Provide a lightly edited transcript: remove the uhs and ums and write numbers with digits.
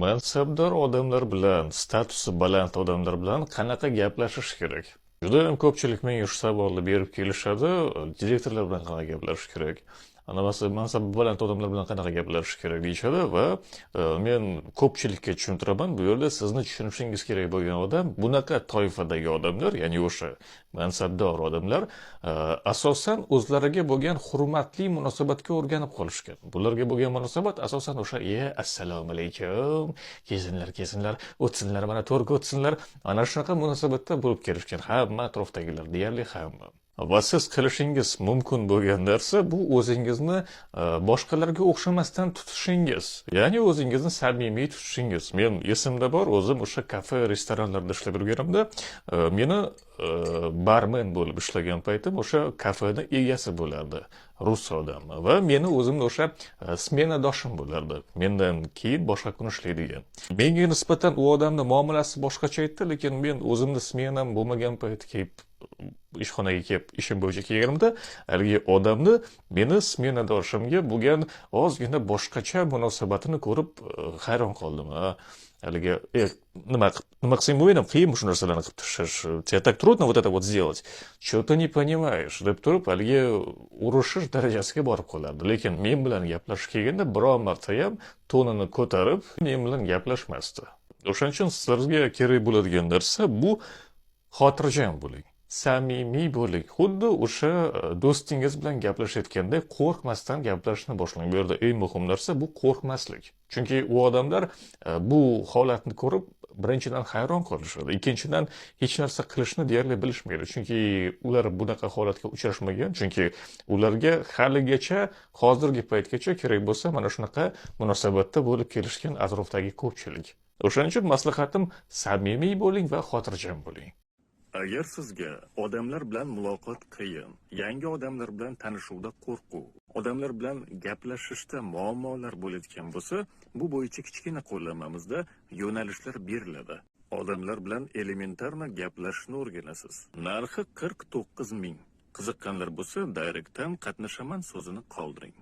Mansabdor odamlar bilan, statusi baland odamlar bilan qanaqa gaplashish kerak? Juda ham ko'pchilik menga shu savolni berib kelishadi. Direktorlar bilan qanaqa gaplashish kerak? Mansabi baland odamlar bilan qanaqa gaplashish kerak deyishadi va men ko'pchilikka tushuntiraman. Bu yerda sizni tushunishingiz kerak bo'lgan odam bunaqa toifadagi odamlar, ya'ni o'sha mansabdor odamlar asosan o'zlariga bo'lgan hurmatli munosabatga o'rganib qolishgan. Bularga bo'lgan munosabat asosan o'sha assalomu alaykum, kezinlar, o'tsinlar, mana to'rga o'tsinlar. Ana shunaqa munosabatda bo'lib kelishgan hamma atrofdagilar, deyarli hamma. Va siz qilishingiz mumkin bo'lgan narsa bu o'zingizni boshqalarga o'xshamasdan tutishingiz, ya'ni o'zingizni samimiy tutishingiz. Men esimda bor, o'zim o'sha kafe, restoranlarda ishlab yurganimda meni barmen bo'lib ishlagan paytim o'sha kafeni egasi bo'lardi, rus odam, va meni o'zimni o'sha smenadoshim bo'lardi, mendan keyin boshqa kun ishlaydigan. Menga nisbatan u odamni muomalasi boshqacha edi, lekin men o'zimni smenam bo'lmagan payt kelib ishxonaga kelib ishim bo'yicha kelganimda haligi odamni meni smenadoshimga bo'lgan ozgina boshqacha munosabatini ko'rib hayron qoldim. Haligi nima qilsam bo'lmaydi, qiyin shu narsalarni qilib tashlash. Тебе так трудно вот это вот сделать. Что ты не понимаешь deb turib haligi urushish darajasiga borib qolardi. Lekin men bilan gaplashib kelganda biron marta ham tonini ko'tarib men bilan gaplashmasdi. O'shaning uchun sizlarga kerak bo'ladigan narsa bu xotirjam bo'ling. Samimiy bo'ling. Xuddi o'sha do'stingiz bilan gaplashayotganda qo'rqmasdan gaplashishni boshlang. Bu yerda eng muhim narsa bu qo'rqmaslik. Chunki u odamlar bu holatni ko'rib birinchidan hayron qolishadi, ikkinchidan hech narsa qilishni deyarli bilishmaydi. Chunki ular bunaqa holatga uchrashmagan, chunki ularga haligacha hozirgi paytgacha kerak bo'lsa mana shunaqa munosabatda bo'lib kelishgan atrofdagi ko'pchilik. O'shaning uchun maslahatim samimiy bo'ling va xotirjam bo'ling. Agar sizga odamlar bilan muloqot qiyin, yangi odamlar bilan tanishuvda qo'rquv, odamlar bilan gaplashishda muammolar bo'ladigan bo'lsa, bu bo'yicha kichkina qo'llanmamizda yo'nalishlar beriladi. Odamlar bilan elementarno gaplashishni o'rganasiz. Narxi 49 ming. Qiziqqanlar bo'lsa, direktdan qatnashaman so'zini qoldiring.